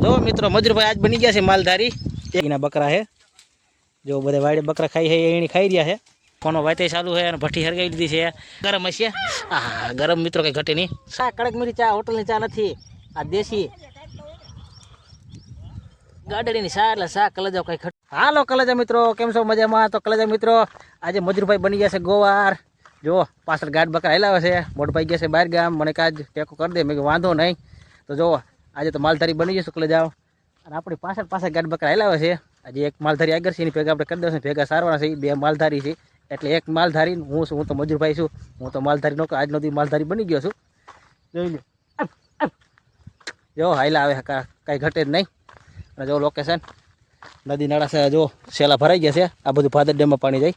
જો મિત્રો મજૂરભાઈ આજ બની ગયા છે માલધારી એના બકરા હે જો બધા વાડે બકરા ખાઈ છે એની ખાઈ રહ્યા છે કોનો વાતે ચાલુ છે અને ભઠ્ઠી હરગાવી લીધી છે ગરમ હશે ગરમ મિત્રો કઈ ઘટે નહીં ચા કડક મીઠી ચા હોટલની ચા નથી આ દેશી ગાડડીની ચા એટલે ચા કલેજા કઈ હાલો કલેજા મિત્રો કેમ છો મજામાં તો કલેજા મિત્રો આજે મજૂરભાઈ બની ગયા છે ગોવાર જો પાછળ ગાઢ બકરા હેલાવે છે મોટભાઈ ગયા છે બહાર ગામ મને કાજ ટેકો કરી દે મેં વાંધો નહીં તો જો આજે તો માલધારી બની જશે કલેજાઓ અને આપણી પાછળ ગાઢ બકરા હેલાવે છે આજે એક માલધારી આગળ છે એની ભેગા આપણે કરી દઈશું ભેગા સારવાના છે બે માલધારી છે એટલે એક માલધારી હું છું હું તો મજૂરભાઈ છું હું તો માલધારી નો આજનો દી માલધારી બની ગયો છું જોઈ લો જો હાઈલા આવે કાંઈ ઘટે જ નહીં અને જો લોકેશન નદી નાળા છે જો સેલા ભરાઈ ગયા છે આ બધું ભાદર ડેમમાં પાણી જાય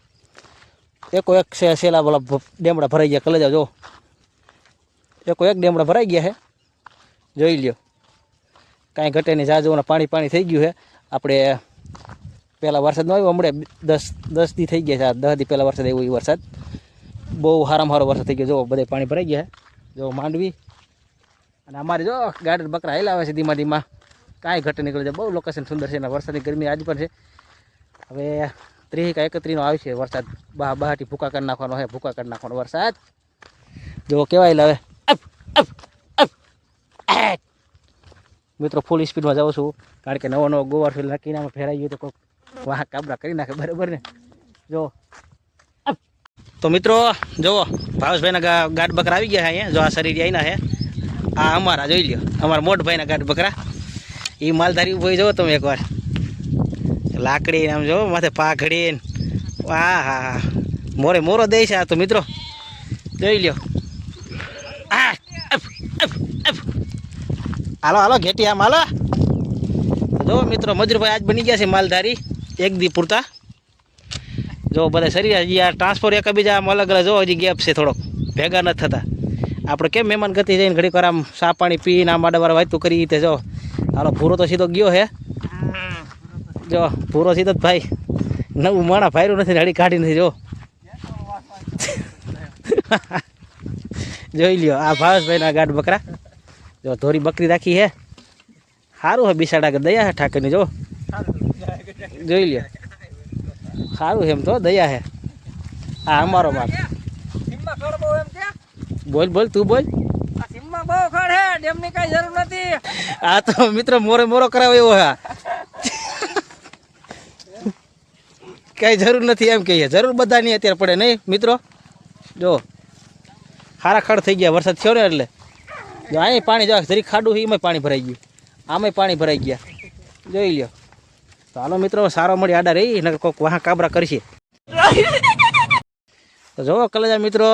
એક સેલા વાળા ડેમડા ભરાઈ ગયા કલેજા જો એક ડેમડા ભરાઈ ગયા છે જોઈ લ્યો કાંઈ ઘટે નહીં જાજુના પાણી થઈ ગયું છે આપણે પહેલાં વરસાદ ન આવ્યો હમણાં 10 દી થઈ ગયા છે 10 દી પહેલાં વરસાદ આવ્યો એ વરસાદ બહુ સારામાં સારો વરસાદ થઈ ગયો જો બધે પાણી ભરાઈ ગયા છે જો માંડવી અને અમારે જો ગાર્ડન બકરા હેલાવે છે ધીમા ધીમા કાંઈ ઘટે નીકળે છે બહુ લોકેશન સુંદર છે અને વરસાદની ગરમી આજ પણ છે હવે 30 કે 31 આવશે વરસાદ બહાટી ભૂકા કરી નાખવાનો છે ભૂકા કરી નાખવાનો વરસાદ જો કેવાય લાવે મિત્રો ફૂલ સ્પીડમાં જાઉં છું કારણ કે નવો ગોવાર ફીલ નાખીને આમાં ફેરાઈ ગયું તો કોઈક વાહ કાબરા કરી નાખે બરાબર ને જો તો મિત્રો જુઓ ભાવેશભાઈના ગાઢ બકરા આવી ગયા છે અહીંયા જો આ શરીર આવીના છે આ અમારા જોઈ લ્યો અમારા મોટભાઈના ગાઢ બકરા એ માલધારી ઉભો જુઓ તમે એકવાર લાકડી આમ જો માથે પાઘડીને હા હા મોરે મોરો દે છે આ તો મિત્રો જોઈ લ્યો હાલો હાલો ઘેટી આમ હાલો જો મિત્રો મજૂરભાઈ આજ બની ગયા છે માલધારી એક દી પૂરતા જો બધા શરીર હજી આ ટ્રાન્સફર એકબીજા અલગ અલગ જો હજી ગેપ છે થોડોક ભેગા નથી થતા આપણે કેમ મહેમાન ગતિ જઈને ઘડીક વાર આમ ચા પાણી પીને આમ આડા વાર વાતું કરી રીતે જો હાલો ભૂરો તો સીધો ગયો હે જો ભૂરો સીધો જ ભાઈ નવું માણા ભાયરું નથી હળી કાઢી નથી જો જોઈ લ્યો આ ભાવેશભાઈના ગાઢ બકરા જો ધોરી બકરી રાખી હે સારું હે બિસાડા કે દયા હે ઠાકરની જો જોઈ લ્યો સારું એમ તો દયા હે હા અમારો માર બોલ તું બોલ આ તો મિત્રો મોરો કરાવે એવો હે કઈ જરૂર નથી એમ કહીએ જરૂર બધાની અત્યારે પડે નહીં મિત્રો જો હારા ખડ થઈ ગયા વરસાદ થયો ને એટલે જો અહીં પાણી જો જરી ખાડું એમાં પાણી ભરાઈ ગયું આમાંય પાણી ભરાઈ ગયા જોઈ લ્યો તો હાલો મિત્રો સારો મળી આડા રહી નકર કોઈક વાહ કાબરા કરશે તો જો કલેજા મિત્રો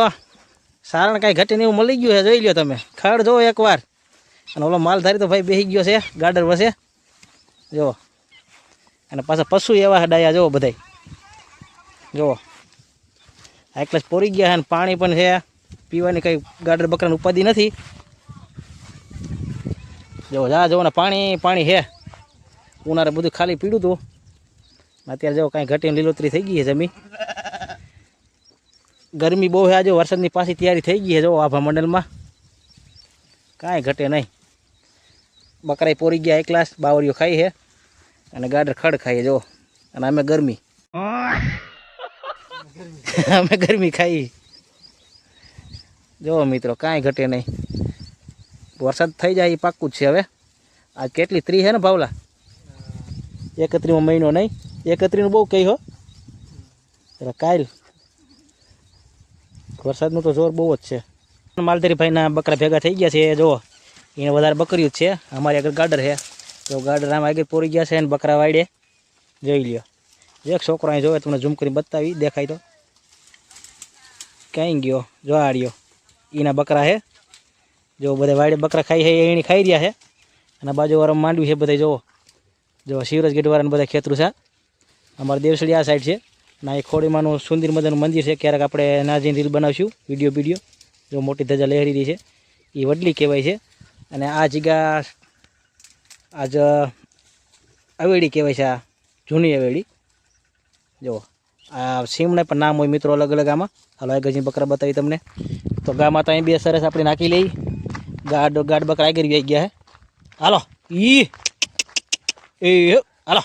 સારણ કાંઈ ઘટે ને એવું મળી ગયું છે જોઈ લ્યો તમે ખડ જો એકવાર અને ઓલો માલધારી તો ભાઈ બેસી ગયો છે ગાર્ડર વસે જો અને પાછા પશુ એવા ડાયા જો બધાય જો આ એકલા પોરી ગયા છે અને પાણી પણ છે પીવાની કંઈ ગાર્ડર બકરાની ઉપાધિ નથી જો જો ને પાણી છે ઉનાળે બધું ખાલી પીડું હતું અત્યારે જો કાંઈ ઘટીને લીલોતરી થઈ ગઈ છે જમીન ગરમી બહુ છે આજે વરસાદની પાછી તૈયારી થઈ ગઈ છે જો આભા મંડળમાં કાંઈ ઘટે નહીં બકરાઈ પોરી ગયા એક ગ્લાસ બાવરીઓ ખાઈ છે અને ગાડર ખડ ખાઈએ જો અને અમે ગરમી ખાઈ જો મિત્રો કાંઈ ઘટે નહીં વરસાદ થઈ જાય એ પાક્કું જ છે હવે આજ કેટલી 30 છે ને ભાવલા 31મો મહિનો નહીં 31નું બહુ કહી હો એટલે કાલ વરસાદનું તો જોર બહુ જ છે માલધારી ભાઈના બકરા ભેગા થઈ ગયા છે જો એને વધારે બકરીયું જ છે અમારી આગળ ગાર્ડર છે જો ગાર્ડર આમ આગળ પોરી ગયા છે અને બકરા વાડે જોઈ લ્યો એક છોકરો અહીં જોવે તમને ઝૂમ કરી બતાવી દેખાય તો ક્યાંય ગયો જો આડ્યો એના બકરા છે જો બધા વાડે બકરા ખાઈ છે એની ખાઈ રહ્યા છે અને બાજુવાળા માંડવી છે બધા જો શિવરાજ ગઢવાળાને બધા ખેતરું છે અમારે દેવસડી આ સાઈડ છે ના એ ખોડીમાનું સુંદર મજાનું મંદિર છે ક્યારેક આપણે નાજીને રીલ બનાવશું વિડીયો જો મોટી ધજા લહેરી રહી છે એ વડલી કહેવાય છે અને આ જગ્યા આજ હવેડી કહેવાય છે આ જૂની હવેડી જો આ સીમણે પણ નામ હોય મિત્રો અલગ અલગ આમાં હાલો એક ગજી બકરા બતાવી તમને તો ગામાં તો અહીં બે સરસ આપણે નાખી લઈ ગાડ બકરા આગળ આવી ગયા હે હાલો ઈ એ હાલો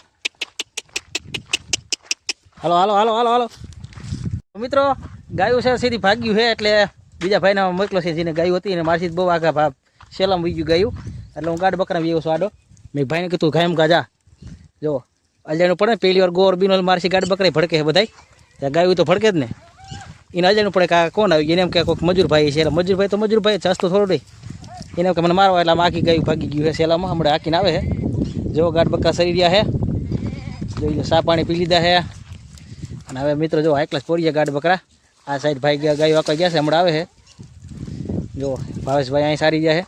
હાલો હાલો હાલો હાલો હાલો મિત્રો ગાયું છે સીધી ભાગ્યું છે એટલે બીજા ભાઈને મોકલો છે જેને ગાયું હતી ને મારી બહુ આગા ભાવ સેલામ વી ગયું ગાયું એટલે હું ગાડ બકરા વ્યવ છું આડો મેં ભાઈને કીધું ગાયમ ગાજા જો અજાણું પડે ને પહેલી વાર ગોર બીનો મારસી ગાડ બકરા ભડકે છે બધાય ત્યાં ગાયું તો ભડકે જ ને એને અજાણું પડે કે કોણ આવ્યું એને એમ કે કોઈક મજૂરભાઈ છે એટલે મજૂરભાઈ તો મજૂરભાઈ સસ્તું થોડું નહીં એને કે મને મારવા એટલે આમ આખી ગાયું ભાગી ગયું છે સેલામાં હમણાં હાકીને આવે છે જો ગાડ બકરા સરી રહ્યા છે જોઈ સા પાણી પી લીધા છે અને હવે મિત્રો જો એકલા જ પડી ગયા ગાડ બકરા આ સાઈડ ભાઈ ગયા ગાયો આખા ગયા છે હમણાં આવે છે જો ભાવેશભાઈ અહીં સારી ગયા છે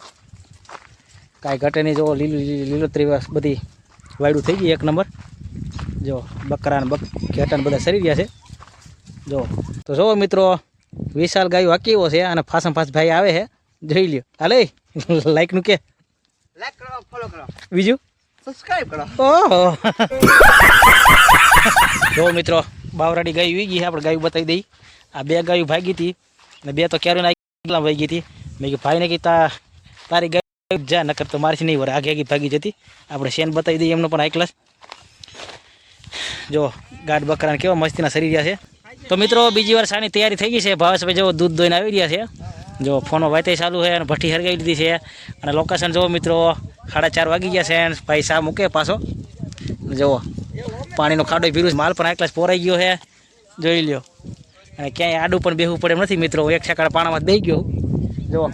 કાંઈ ઘટે નહીં જો લીલોતરી બધી વાયડું થઈ ગઈ એક નંબર જો બકરા ને ઘેટાને બધા સરી રહ્યા છે જો તો જો મિત્રો વિશાલ ગાયો હકીવો છે અને ફાસમ ફાસ ભાઈ આવે છે જોઈ લ્યો હાલે લાઈકનું કે લાઈક કરો ફોલો કરો બીજું સબસ્ક્રાઇબ કરો ઓહો જો મિત્રો બાવરાડી ગાયું વી ગઈ આપણે ગાયું બતાવી દઈ આ બે ગાયું ભાગી હતી અને બે તો ક્યારે ના ભાગી હતી મેં કીધું ભાઈને કીધું તારી ગાય જા નકર તો મારથી નહીં વરે આગે ભાગી જતી આપણે શેન બતાવી દઈએ એમનો પણ હાઈ ક્લાસ જો ગાઢ બકરાને કેવા મસ્તીના સરી રહ્યા છે તો મિત્રો બીજી વાર સાની તૈયારી થઈ ગઈ છે ભાવેશભાઈ જો દૂધ દોઈને આવી રહ્યા છે જો ફોનો વાતે ચાલુ છે અને ભઠ્ઠી હરગાવી લીધી છે અને લોકેશન જો મિત્રો 4:30 વાગી ગયા છે અને ભાઈ સા મૂકે પાછો જુઓ પાણીનો ખાડો ભીરું માલ પણ એકલા પોરાઈ ગયો છે જોઈ લ્યો અને ક્યાંય આડું પણ બેહવું પડે એમ નથી મિત્રો એક સકાળ પાણામાં દઈ ગયો જુઓ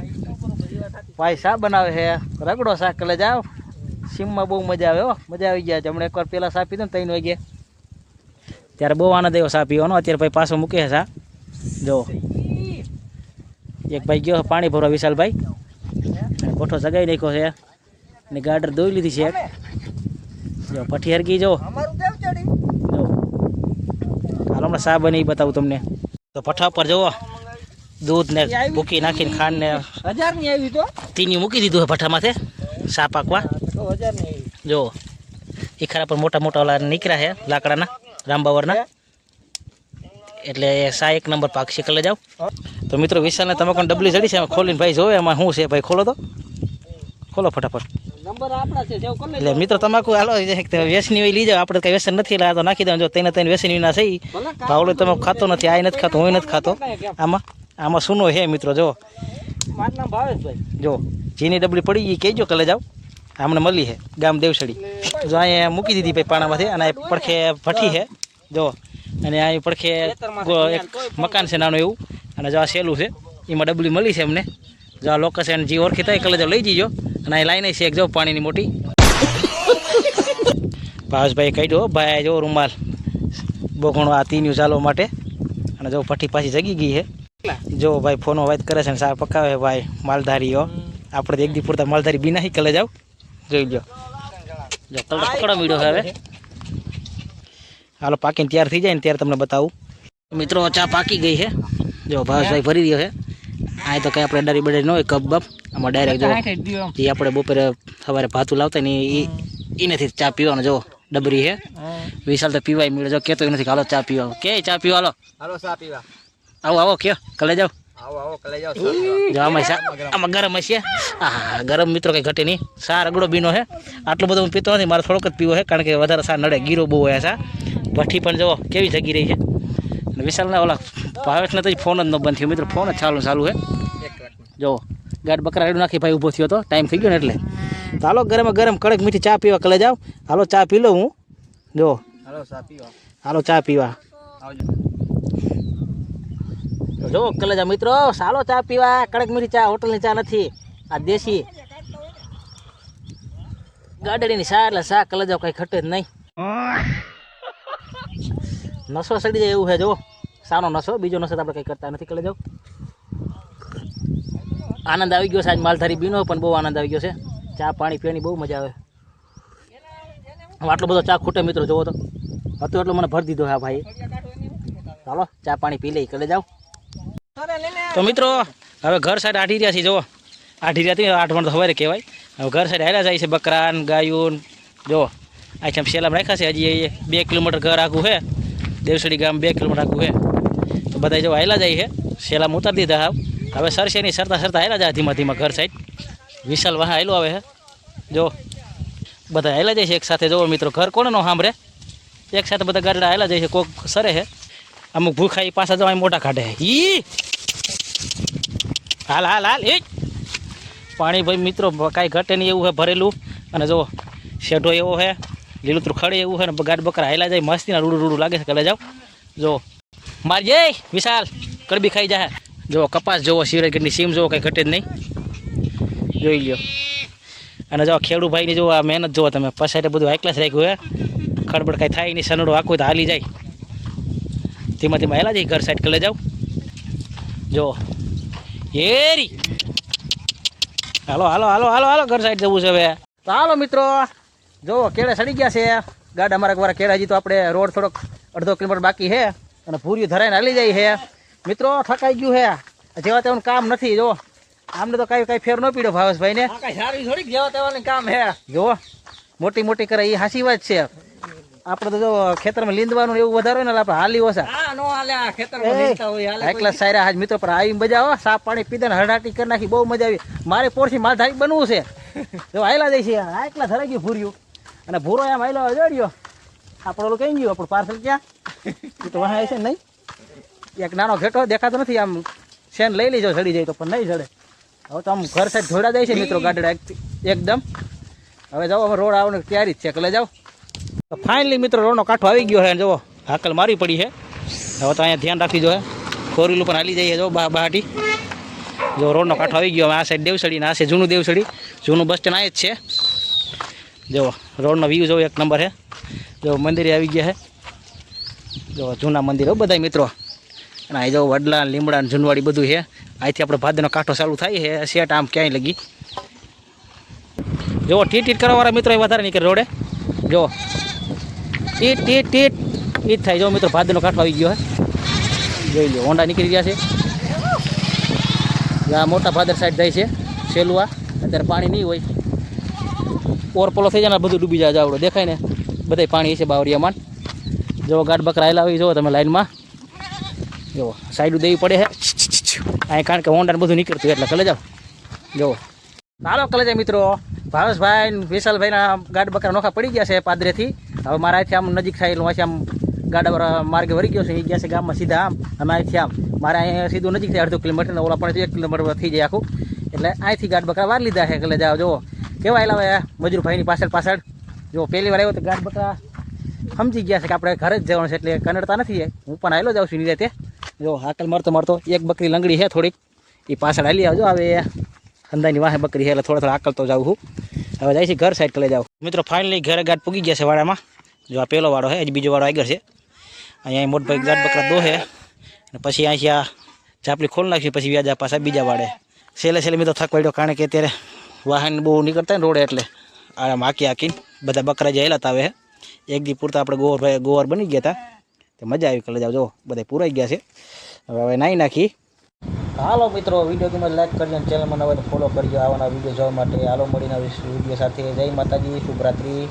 ભાઈ શા બનાવે છે રગડો શાક એટલે જાઓ સીમમાં બહુ મજા આવે હો મજા આવી ગયા છે હમણાં એકવાર પહેલાં શા પીધો ને 3 વાગે ત્યારે બહુ આનંદ આવ્યો શા પીવાનો અત્યારે ભાઈ પાછો મૂકે છે શા જો એક ભાઈ ગયો પાણી ભરવા વિશાલભાઈ અને કોઠો સગાઈ નાખ્યો છે અને ગાડર દોઈ લીધી છે જો પઠી હરગી જો અમારું દેવ ચડી જો હાલો હમણાં શા બની બતાવું તમને તો પઠા પર જુઓ દૂધ ને ભૂકી નાખીને ખાંડ ને 1000 ની આવી તો તીની મૂકી દીધું છે ભઠ્ઠા માથે શા પાકવા તો 1000 ની આવી જો એ ખરા પર મોટા મોટા ઓલા નીકળ્યા છે લાકડાના રામબાવરના એટલે શા એક નંબર પાક શીખલે જાવ તો મિત્રો વિશાલને તમે કોણ ડબલી ચડી છે ખોલીને ભાઈ જોવે એમાં શું છે ભાઈ ખોલો તો ખોલો ફટાફટ નંબર આપણા છે સેવ કરી એટલે મિત્રો તમાકુ હાલો વ્યસની હોય લઈ જાવ આપણે કઈ વ્યસન નથી એટલે આ તો નાખી દેવાનું જો તેને વ્યસની ના સહી ભાવડો તમે ખાતો નથી આ નથી ખાતો હું નથી ખાતો આમાં સુનો હે મિત્રો જો મારું નામ ભાવેશભાઈ જો જીની ડબલી પડી ગઈ કહેજો કલે જાવ આમને મળી છે ગામ દેવસડી જો અહીંયા મૂકી દીધી ભાઈ પાણામાંથી અને પડખે ભઠ્ઠી છે જો અને અહીં પડખે એક મકાન છે નાનું એવું અને જો આ સહેલું છે એમાં ડબલી મળી છે અમને જો આ લોકેશન જે ઓળખી થાય કલે જાવ લઈ જઈજો અને અહીં લાઈને છે એક જો પાણીની મોટી ભાવેશભાઈ કાઢ્યો ભાઈ જો રૂમાલ બહુ ઘણો આ તીન્યું ચાલવા માટે અને જો ભઠ્ઠી પાછી જગી ગઈ છે જો ભાઈ ફોનો વાત કરે છે ને સાર પકાવે ભાઈ માલધારીઓ આપણે એક દી પૂરતા માલધારી બી નહીં કલે જાવ જોઈ લો જો કલર પકડો મીડો હવે હાલો પાકીને તૈયાર થઈ જાય ને ત્યારે તમને બતાવું મિત્રો ચા પાકી ગઈ છે જો ભાવેશભાઈ ભરી રહ્યો છે આ તો કંઈ આપણે ડરી બડારી ન હોય કપ બપ આમાં ડાયરેક્ટ જો જે આપણે બપોરે સવારે ભાતું લાવતા ને એ નથી ચા પીવાનો જો ડબરી છે વિશાલ તો પીવાય મળે જો કહેતો નથી હાલો ચા પીવા કે ચા પીવા હાલો હાલો ચા પીવા આવો આવો કયો કલે જાઓ આવો આવો કલે જાઓ જો આમાં ગરમ હશે હા ગરમ મિત્રો કંઈ ઘટે નહીં સા રગડો બીનો છે આટલો બધો હું પીતો નથી મારે થોડોક જ પીવો છે કારણ કે વધારે સા નડે ગીરો બહુ હોય સા ભઠ્ઠી પણ જુઓ કેવી જગી રહી છે અને વિશાલના ઓલા ભાવેશને તો ફોન જ ન બંધ થયો મિત્રો ફોન જ ચાલુ છે જો ગાઢ બકરા રેડું નાખી ભાઈ ઊભો થયો તો ટાઈમ થઈ ગયો ને એટલે તો હાલો ગરમ ગરમ કડક મીઠી ચા પીવા કલે જાઓ હાલો ચા પી લો હું જો હાલો ચા પીવા હાલો ચા પીવા આવજો જો કલે જા મિત્રો સાલો ચા પીવા કડક મીઠી ચા હોટલની ચા નથી આ દેશી ગાડડીની ચા એટલે ચા કલે જાવ કંઈ ખટે જ નહીં નસો સડી જાય એવું છે જો સાનો નસો બીજો નસો આપણે કંઈ કરતા નથી કલે જાવ આનંદ આવી ગયો છે આજ માલધારી બીનો પણ બહુ આનંદ આવી ગયો છે ચા પાણી પીવાની બહુ મજા આવે આટલો બધો ચા ખૂટે મિત્રો જોવો તો હતો એટલો મને ભરી દીધો હા ભાઈ ચાલો ચા પાણી પી લઈ કલે જાવ તો મિત્રો હવે ઘર સાઈડ આઢી રહ્યા છે જુઓ આઢી રહ્યા હતી 8 મણ તો સવારે કહેવાય હવે ઘર સાઈડ હાલ્યા જાય છે બકરાન ગાયું જુઓ આમ શેલામ રાખ્યા છે હજી 2 કિલોમીટર ઘર આખું છે દેવસડી ગામ 2 કિલોમીટર આખું છે તો બધા જો હાલ્યા જાય છે શેલામ ઉતારી દીધા હવે સરશે નહીં સરતા સરતા હાલ્યા જાય ધીમા ધીમા ઘર સાઈડ વિશાલ વાહ હાલ્યો આવે છે જો બધા હાલ્યા જાય છે એક સાથે. જોવો મિત્રો, ઘર કોને નો સાંભળે, એક સાથે બધા ગાડડા હાલ્યા જાય છે. કોક સરે છે, અમુક ભૂખા એ પાછા જવા મોટા કાઢે. ઈ હાલ હાલ હાલ એ પાણી ભાઈ મિત્રો કાંઈ ઘટે નહીં એવું છે ભરેલું. અને જો શેઢો એવો છે, લીલુંતરું ખડે એવું છે ને ગાડ બકરા હાલ્યા જાય મસ્તીના રૂડું રૂડું લાગે છે. કલે જાઓ જો મારી જય વિશાલ કડબી ખાઈ જાય. જો કપાસ જોવો, શિવરાજગઢની સીમ જોવો, કંઈ ઘટે જ નહીં, જોઈ લ્યો. અને જો ખેડૂ ભાઈની જો આ મહેનત જુઓ તમે, પછાડે બધું હાઈ ક્લાસ રાખ્યું હે, ખડબડ કાંઈ થાય નહીં, સનડો આખું તો હાલી જાય. ધીમા ધીમા હેલા જાય ઘર સાઈડ કલે જાઓ. જો એરી હાલો હાલો હાલો હાલો હાલો ઘર સાઈડ જવું છે હવે. તો હાલો મિત્રો, જો કેળે સડી ગયા છે ગાડા. અમારા વાળા કેળા હજી તો આપણે રોડ થોડોક અડધો કિલોમીટર બાકી છે અને ભૂરિયું ધરાઈને હાલી જાય છે. મિત્રો થકાઈ ગયું છે, જેવા તેવાનું કામ નથી. જો આમને તો કાંઈ ફેર ન પીડ્યો ભાવેશભાઈને. થોડીક જેવા તેવાનું કામ હે. જો મોટી મોટી કરે એ હાસી વાત છે. આપણે તો જો ખેતરમાં લીંદવાનું એવું વધારે હોય ને આપણે હાલી ઓછા. હા નો હાલે, આ ખેતરમાં નીકળતા હોય હાલે. એકલા સાયરા હાજ મિત્રો પર આવી મજા આવે. સાફ પાણી પીધા ને હરડાટી કરી નાખી, બહુ મજા આવી. મારે પોરથી માલધારી બનવું છે. જો હાયલા જાય છે, એકલા ધરાઈ ગયું ભૂર્યું. અને ભૂરો એમ હાયલો જોડ્યો. આપણો ઓલું કઈ ગયું, આપણું પાર્સલ ક્યાં એ તો વહાય છે નહીં. એક નાનો ઘેટો દેખાતો નથી, આમ શેન લઈ લેજો ચડી જાય તો, પણ નહીં ચડે. હવે તો આમ ઘર સાઈડ ધોડા જાય છે મિત્રો ગાડડા એકદમ. હવે જાઓ, હવે રોડ આવવાની તૈયારી જ છે, કલે જાઓ. તો ફાઇનલી મિત્રો રોડનો કાંઠો આવી ગયો છે. જુઓ હાકલ મારી પડી છે. હવે તો અહીંયા ધ્યાન રાખી જો, ફોર વ્હીલ ઉપર હાલી જઈએ. જો બહાટી જો રોડનો કાંઠો આવી ગયો. આ સાઈડ દેવસડી ને આ સાઈડ જૂનું દેવસડી. જૂનું બસ સ્ટેન્ડ આ જ છે. જો રોડનો વ્યૂ જો એક નંબર છે. જો મંદિરે આવી ગયા છે. જો જૂના મંદિર બધા મિત્રો. અને અહીં જો વડલા લીમડા જૂનવાડી બધું છે. અહીંથી આપણે ભાદરનો કાંઠો ચાલુ થાય છે. સેટ આમ ક્યાંય લગી. જો ટીટ કરવાવાળા મિત્રો એ વધારે નીકળે રોડે. જો ટીટ ટીટ ટીટ ઈ જ થાય. જો મિત્રો ભાદરનો કાંઠો આવી ગયો છે, જોઈ લો. હોન્ડા નીકળી ગયા છે. આ મોટા ભાદર સાઈડ જાય છે સેલુઆ. અત્યારે પાણી નહીં હોય, ઓરપોલો થઈ જાય ને બધું ડૂબી જાય. જાવડો દેખાય ને બધે પાણી છે બાવરિયામાં. જો ગાડ બકરા આવેલા હોય, જો તમે લાઈનમાં જો સાઈડ દેવી પડે છે અહીં, કારણ કે હોન્ડા બધું નીકળતું એટલે કલે જાઓ. જો હાલો કલે જાય મિત્રો. ભાવેશભાઈ વિશાલભાઈના ગાડ બકરા નોખા પડી ગયા છે પાદરેથી. હવે મારા અહીંથી આમ નજીક થાય એટલે આમ ગાડા માર્ગે વળી ગયો છે. એ ગયા છે ગામમાં સીધા આમ. અમે અહીંથી આમ મારે અહીંયા સીધું નજીક થાય અડધો કિલોમીટર ને ઓલા પણ 1 કિલોમીટર થઈ જાય આખું. એટલે અહીંથી ગાડ બકરા વાર લીધા છે. કલે જાઓ. જો કેવા આવેલા હવે મજૂરભાઈની પાછળ પાછળ. જો પહેલી વાર આવ્યો તો ગાડ બકરા સમજી ગયા છે કે આપણે ઘરે જ જવાનું છે, એટલે કનડતા નથી. હું પણ હાલો જાઉં છું એની રીતે. જો હાકલ મારતો મારતો એક બકરી લંગડી છે થોડીક, એ પાછળ હાલી આવજો. હવે અંદાની વાહે બકરી છે એટલે થોડા થોડા આકલતો જાઉં છું. હવે જાય છે ઘર સાઈડ કલે જાઉં. મિત્રો ફાઇનલી ઘરે ગાડ પૂગી ગયા છે વાડામાં. જો આ પહેલો વાડો છે, હજી બીજો વાડો આગળ છે. અહીંયા મોટભાઈ ગાડ બકરા દોહે અને પછી અહીંથી આ ચાપલી ખોલ નાખી, પછી વ્યાજા પાછા બીજા વાડે. છેલ્લે મેં તો થક પડ્યો, કારણ કે અત્યારે વાહન બહુ નીકળતા ને રોડે, એટલે આમ હાકીને બધા બકરા જે હેલાતા આવે. એક દી પૂરતા આપણે ગોવાર બની ગયા હતા, તો મજા આવી. કલે જાવ. જો બધા પૂરાઈ ગયા છે. હવે નાહી નાખી. હાલો મિત્રો, વિડીયો ગમે લાઈક કરજો અને ચેનલમાં નવા તો ફોલો કરજો આવાના વિડીયો જોવા માટે. હાલો મળીને વિડીયો સાથે. જય માતાજી, શુભરાત્રી.